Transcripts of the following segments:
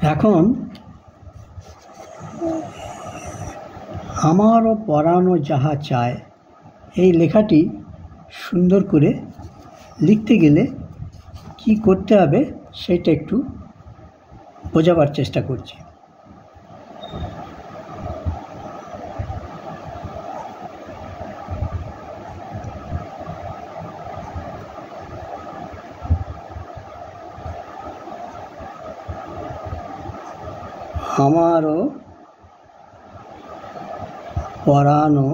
এখন আমারও পরানো যাহা চায় এই লেখাটি সুন্দর করে লিখতে গেলে কি করতে হবে সেটা একটু বোঝাবার চেষ্টা করছি। আমারও পরানো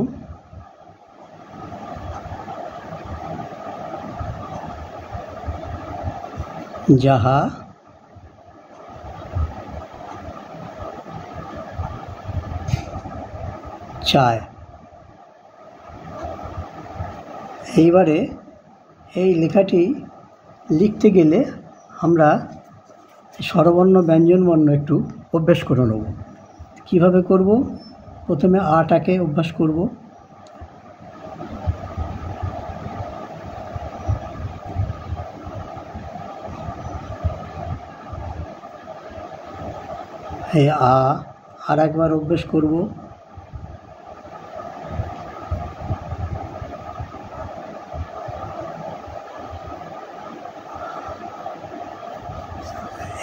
যাহা চায়। এইবারে এই লেখাটি লিখতে গেলে আমরা স্বরবর্ণ ব্যঞ্জনবর্ণ একটু অভ্যাস করে নেব। কীভাবে করব? প্রথমে আটাকে অভ্যাস করব। এই আর একবার অভ্যাস করব।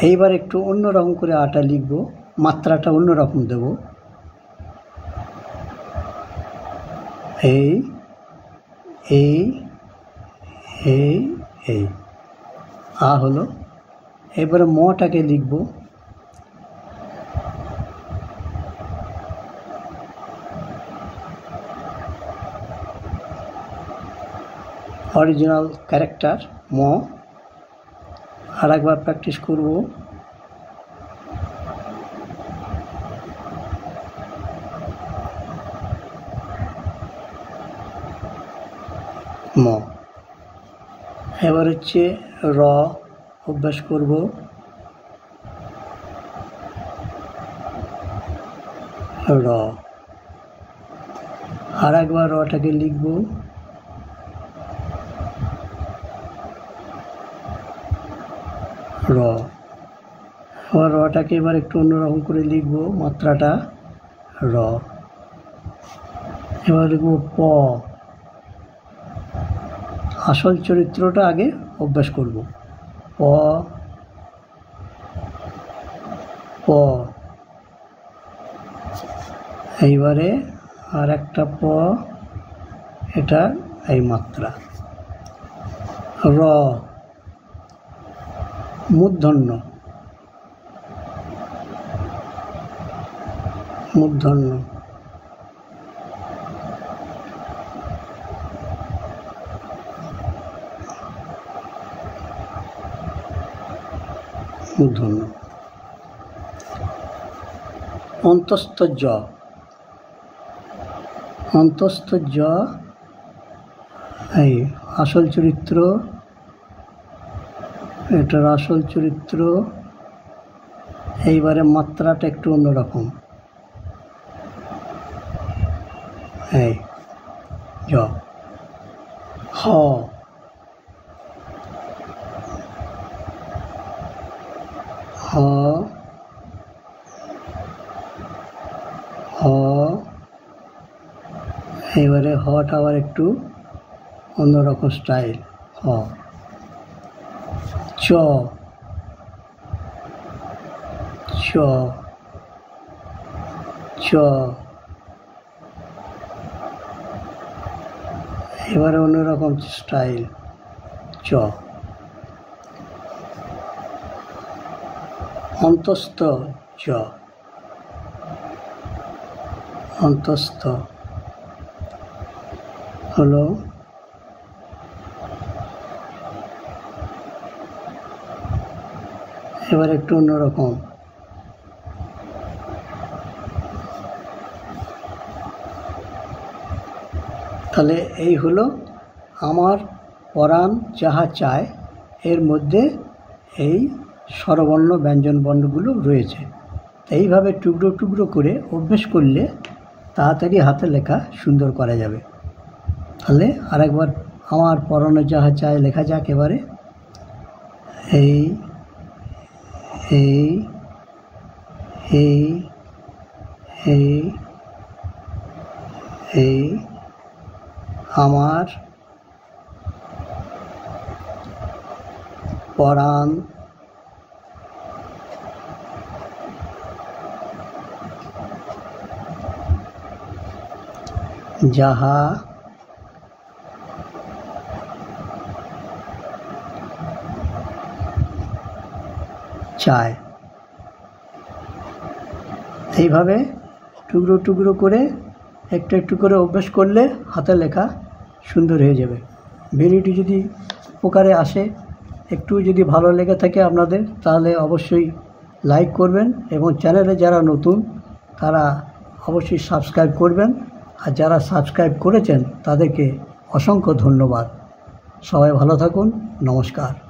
এইবার একটু অন্যরকম করে আটা লিখব, মাত্রাটা অন্যরকম দেব। এই এই এই এই আ হলো। এবারে মটাকে লিখব। অরিজিনাল ক্যারেক্টার ম। আর একবার প্র্যাকটিস করব। ম। এবার হচ্ছে র অভ্যাস করব। র। আর একবার রটাকে লিখব। র। এবার রটাকে এবার একটু অন্যরকম করে লিখব, মাত্রাটা র। এবার লিখব প। আসল চরিত্রটা আগে অভ্যাস করব। প প। এইবারে আর একটা প, এটা এই মাত্রা। র মূর্ধন্য। মূর্ধন্য। মূর্ধন্য। অন্তস্থ জ। অন্তস্থ জ এই আসল চরিত্র, এটার আসল চরিত্র। এইবারে মাত্রাটা একটু অন্যরকম। এই জ। হ। হ হ। এবারে হটা আবার একটু অন্যরকম স্টাইল। হ। চ। চ চ। এবারে অন্যরকম স্টাইল। চ। অন্তস্থ চ। অন্তস্থ হলো। এবার একটু অন্যরকম। তাহলে এই হলো আমার পরাণ যাহা চায়, এর মধ্যে এই স্বরবর্ণ ব্যঞ্জনবর্ণগুলো রয়েছে। এইভাবে টুকরো টুকরো করে অভ্যেস করলে তাড়াতাড়ি হাতে লেখা সুন্দর করা যাবে। তাহলে আরেকবার আমার পরাণে যাহা চায় লেখা যাক এবারে। এই এই এই এই এই আমার পরাণ যাহা চায়। এইভাবে টুকরো টুকরো করে একটু একটু করে অভ্যাস করলে হাতে লেখা সুন্দর হয়ে যাবে। ভিডিওটি যদি উপকারে আসে, একটু যদি ভালো লেগে থাকে আপনাদের, তাহলে অবশ্যই লাইক করবেন এবং চ্যানেলে যারা নতুন তারা অবশ্যই সাবস্ক্রাইব করবেন। আর যারা সাবস্ক্রাইব করেছেন তাদেরকে অসংখ্য ধন্যবাদ। সবাই ভালো থাকুন। নমস্কার।